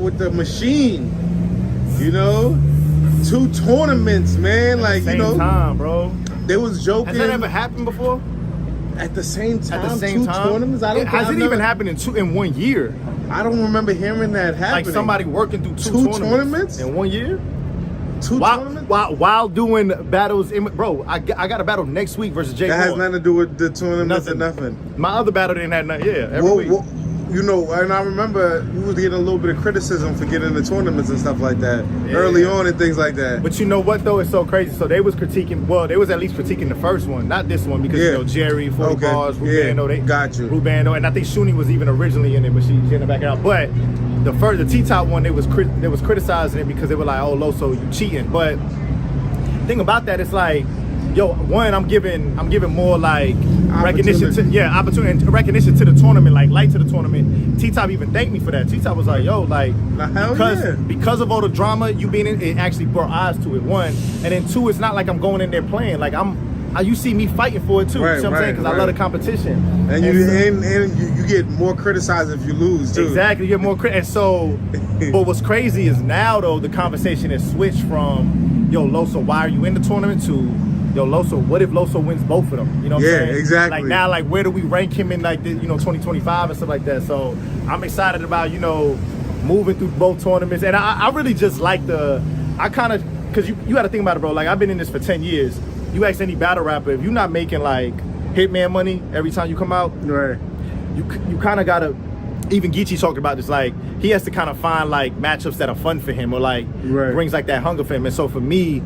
with the machine. You know, 2 tournaments, man. Like, same you know, time, bro. They was joking. Has that ever happened before? At the same time, At the same 2 time? tournaments. I don't. Has it even happened in 1 year? I don't remember hearing that happening. Like somebody working through two tournaments in 1 year. 2 tournaments while doing battles. Bro, I got a battle next week versus Jay. That has nothing to do with the tournaments or nothing. My other battle didn't have nothing. Yeah, every week. You know, and I remember we was getting a little bit of criticism for getting the tournaments and stuff like that early on and things like that. But you know what though? It's so crazy. So they was critiquing. Well, they was at least critiquing the first one, not this one, because you know Jerry, 40 Bars, Rubando, they got you. Rubando, and I think Shuni was even originally in it, but she ended up backing out. But the T-Top one, they was criticizing it because they were like, "Oh, Loso, you cheating." But the thing about that, it's like, yo, one, I'm giving more like recognition opportunity and recognition to the tournament, like light to the tournament. T-Top even thanked me for that. T-Top was like, yo, like, because of all the drama you being in, it actually brought eyes to it, one. And then 2, it's not like I'm going in there playing. Like you see me fighting for it too. You see what I'm saying? Because I love the competition. And you get more criticized if you lose too. Exactly, you get more and so, but what's crazy is now though, the conversation has switched from, yo, Loso, why are you in the tournament, to, yo, Loso, what if Loso wins both of them? You know what I'm saying? Yeah, exactly. Like now, like where do we rank him in, like, 2025 and stuff like that? So I'm excited about, moving through both tournaments. And I really just like because you got to think about it, bro. Like, I've been in this for 10 years. You ask any battle rapper, if you're not making like Hitman money every time you come out, right? You kind of got to, even Geechee talked about this, like he has to kind of find like matchups that are fun for him, or like brings like that hunger for him. And so for me,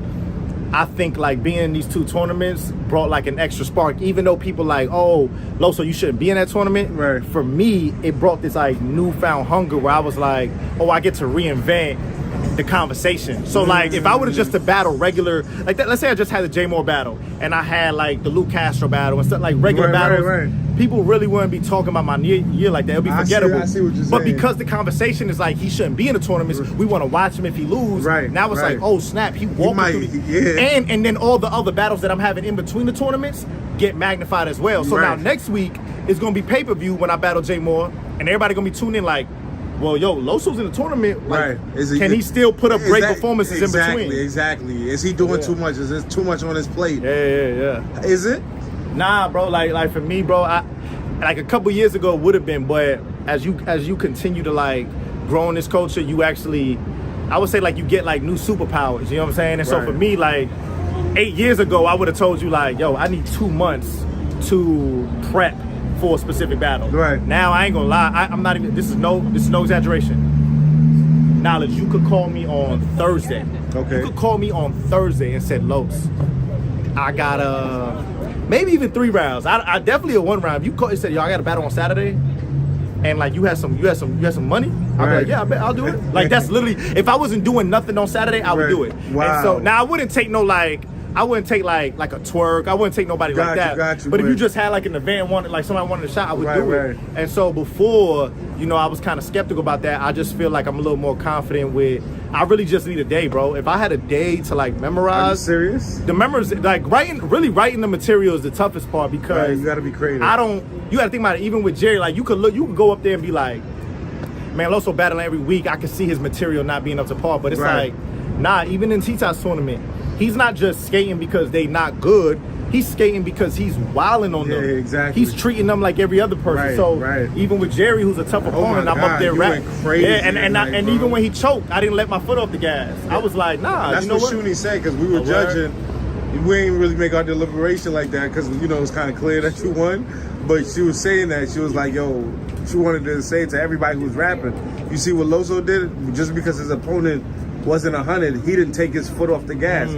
I think like being in these 2 tournaments brought like an extra spark, even though people like, oh, Loso, you shouldn't be in that tournament. Right. For me, it brought this like newfound hunger where I was like, oh, I get to reinvent the conversation. So like if I would have just to battle regular, like that, let's say I just had the J Moore battle and I had like the Luke Castro battle and stuff, like regular battles, people really wouldn't be talking about my year like that. It'll be forgettable. I see what you're but saying. Because the conversation is like he shouldn't be in the tournaments, we want to watch him if he lose. Now it's like, oh snap, he walked through and then all the other battles that I'm having in between the tournaments get magnified as well. So now next week is gonna be pay-per-view when I battle J Moore, and everybody gonna be tuning in like, well, yo, Loso's in the tournament. Like, can he still put up great performances in between? Exactly. Is he doing too much? Is there too much on his plate? Yeah. Is it? Nah, bro. Like for me, bro, like a couple years ago it would have been, but as you continue to like grow in this culture, you actually, I would say like you get like new superpowers. You know what I'm saying? And so for me, like 8 years ago, I would have told you like, yo, I need 2 months to prep for a specific battle. Now I ain't gonna lie, I'm not even, this is no exaggeration. Knowledge, you could call me on Thursday. You could call me on Thursday and said, Los, I got maybe even 3 rounds. I definitely a 1 round. If you said, yo, I got a battle on Saturday, and like you had some money, I'd be like, yeah, I bet I'll do it. Like that's literally, if I wasn't doing nothing on Saturday, I would do it. And so now I wouldn't take no like a twerk. I wouldn't take nobody like that. But if you just had like an event, somebody wanted a shot, I would do it. And so before, I was kind of skeptical about that. I just feel like I'm a little more confident with, I really just need a day, bro. If I had a day to like memorize. Are you serious? The memories, like writing the material is the toughest part, because you gotta be creative. You gotta think about it, even with Jerry, like you could go up there and be like, man, Loso battling every week, I can see his material not being up to par. But it's like, nah, even in T-Top's tournament, he's not just skating because they not good. He's skating because he's wilding on them. Exactly. He's treating them like every other person. Even with Jerry, who's a tough opponent, I'm up there rapping. And even when he choked, I didn't let my foot off the gas. I was like, nah. That's what Shuni said, because we were judging. We didn't really make our deliberation like that because it's kind of clear that you won. But she was saying that, she was like, yo, she wanted to say to everybody who's rapping, you see what Loso did? Just because his opponent wasn't 100, he didn't take his foot off the gas.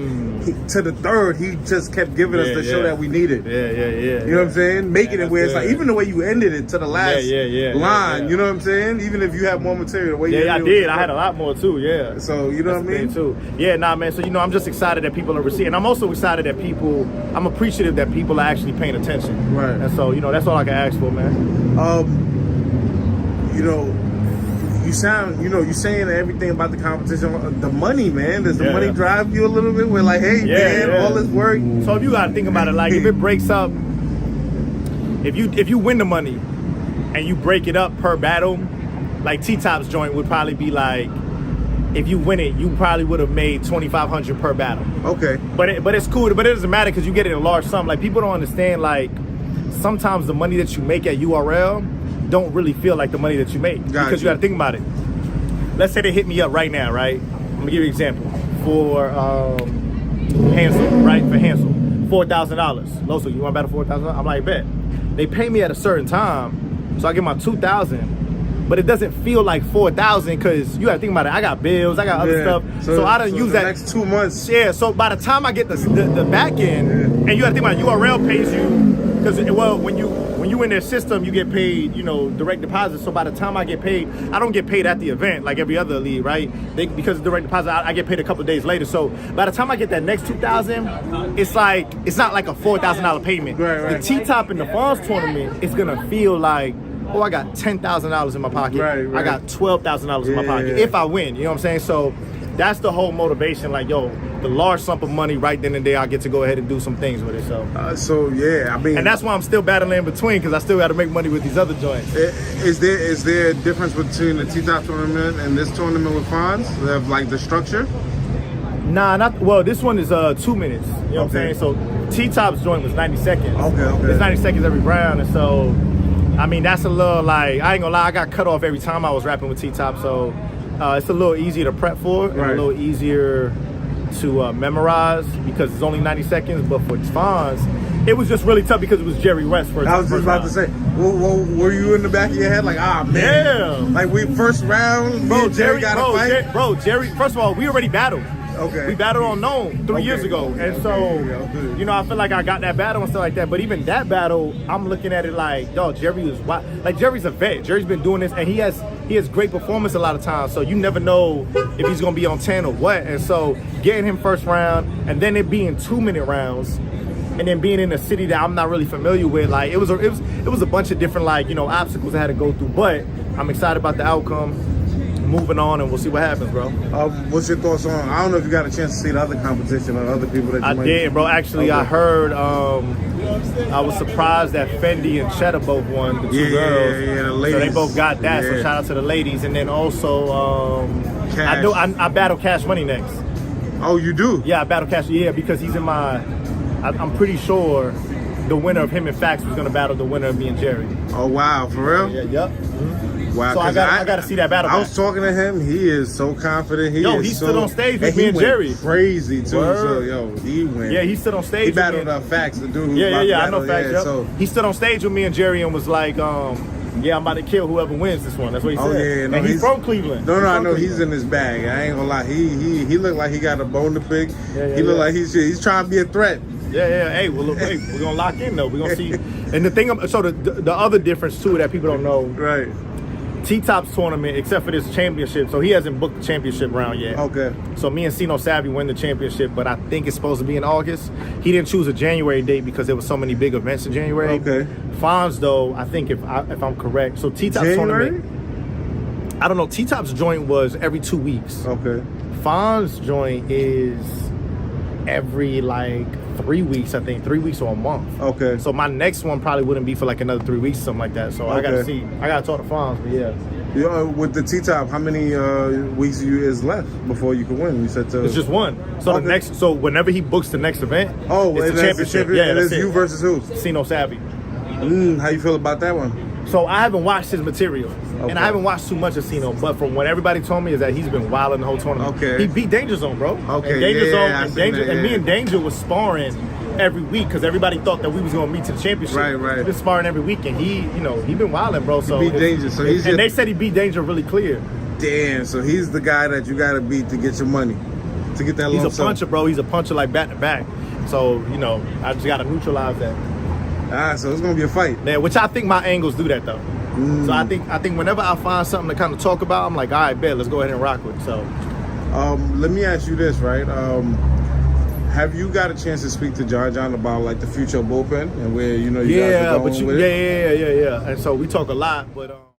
To the third, he just kept giving us the show that we needed. You know what I'm saying? Making it where it's like, even the way you ended it to the last line, you know what I'm saying? Even if you have more material, the way you ended I did. I had a lot more too, So, you know what I mean? Too. Yeah, nah, man. So, I'm just excited that people are receiving. I'm also excited that I'm appreciative that people are actually paying attention. And so, that's all I can ask for, man. You sound, you're saying everything about the competition, the money, man. Does the money drive you a little bit? We're like, hey, man, all this work. So if you gotta think about it, like if it breaks up, if you win the money and you break it up per battle, like T-Top's joint would probably be like, if you win it, you probably would have made $2,500 per battle. Okay. But it's cool. But it doesn't matter because you get it in a large sum. Like, people don't understand, like, sometimes the money that you make at URL don't really feel like the money that you make. Because you got to think about it. Let's say they hit me up right now, right? I'm going to give you an example. For Hansel, right? For Hansel, $4,000. Loso, you want to battle $4,000? I'm like, bet. They pay me at a certain time, so I get my $2,000. But it doesn't feel like $4,000 because you gotta think about it. I got bills, I got other stuff. So I done use that next 2 months. Yeah. So by the time I get the back end, and you gotta think about it, URL pays you because when you in their system, you get paid, direct deposit. So by the time I get paid, I don't get paid at the event like every other league, right? Because of direct deposit, I get paid a couple of days later. So by the time I get that next $2,000, it's not like a $4,000 payment. Right. The T-Top and the Fonz tournament is gonna feel like, oh, I got $10,000 in my pocket. Right. I got $12,000 in my pocket if I win. You know what I'm saying? So that's the whole motivation. Like, yo, the large sum of money right then and there, I get to go ahead and do some things with it. So, yeah, I mean, and that's why I'm still battling in between because I still got to make money with these other joints. Is there a difference between the T-Top tournament and this tournament with Fonz? Of like the structure? Nah, well, this one is 2 minutes. You know what I'm saying? So T-Top's joint was 90 seconds. Okay. It's 90 seconds every round, and so. I mean, that's a little like, I ain't gonna lie, I got cut off every time I was rapping with T-Top, so it's a little easier to prep for, and a little easier to memorize because it's only 90 seconds, but for Fonz, it was just really tough because it was Jerry West first. I was just about to say, were you in the back of your head like, man? Yeah. Like, we first round, bro, Jerry got a fight? Jerry, first of all, we already battled. Okay. We battled on Known 3 years ago. And so, I feel like I got that battle and stuff like that. But even that battle, I'm looking at it like, dog, Jerry was wild. Like, Jerry's a vet. Jerry's been doing this, and he has great performance a lot of times. So you never know if he's going to be on 10 or what. And so getting him first round, and then it being 2-minute rounds, and then being in a city that I'm not really familiar with, like, it was a bunch of different, like, obstacles I had to go through. But I'm excited about the outcome. Moving on, and we'll see what happens, bro. What's your thoughts on? I don't know if you got a chance to see the other competition or other people that you did, bro. Actually, I heard. I was surprised that Fendi and Chedda both won, the two girls. Yeah, the ladies. So they both got that. So shout out to the ladies, and then also I battle Cash Money next. Oh, you do? Yeah, I battle Cash. Yeah, because he's in my. I'm pretty sure the winner of him and Fax was gonna battle the winner of me and Jerry. Oh wow, for real? Yeah, yep. Wow, so I got to see that battle. I was talking to him. He is so confident. He stood on stage with me and Jerry. Crazy too. So he went. Yeah, he stood on stage. He battled Fax, the dude. I know Fax. Yeah, so he stood on stage with me and Jerry and was like, yeah, I'm about to kill whoever wins this one. That's what he said. Yeah, no, and he's from Cleveland. No, I know he's in his bag. I ain't gonna lie. He looked like he got a bone to pick. He looked like he's trying to be a threat. Yeah. Hey, well, look, we're gonna lock in though. We're gonna see. And the thing, so the other difference too that people don't know, right? T-Top's tournament, except for this championship, so he hasn't booked the championship round yet. Okay. So me and Ceno Savvy win the championship, but I think it's supposed to be in August. He didn't choose a January date because there were so many big events in January. Okay. Fonz, though, I think if I'm correct, so T-Top's tournament, I don't know, T-Top's joint was every 2 weeks. Okay. Fonz joint is every 3 weeks, I think, 3 weeks or a month. Okay. So my next one probably wouldn't be for another 3 weeks, something like that. So I gotta see. I gotta talk to Fonz, but yeah. With the T-Top, how many weeks is left before you can win? You said it's just one. So the next, so whenever he books the next event, it's the championship. Yeah, that's you versus who? Ceno Savvy. How you feel about that one? So I haven't watched his material, and I haven't watched too much of Ceno. But from what everybody told me is that he's been wilding the whole tournament. Okay. He beat Danger Zone, bro. Okay. And Danger Zone and me and Danger was sparring every week because everybody thought that we was gonna meet to the championship. Right. He's been sparring every week, and he been wilding, bro. So he beat Danger. So he's they said he beat Danger really clear. Damn. So he's the guy that you gotta beat to get your money, to get that. He's a puncher, bro. He's a puncher back to back. So I just gotta neutralize that. So it's gonna be a fight. Yeah, which I think my angles do that though. So I think whenever I find something to kind of talk about, I'm like, all right, bet, let's go ahead and rock with. So, let me ask you this, right? Have you got a chance to speak to John about the future of Bullpen and where you guys are going with it? Yeah. And so we talk a lot, but.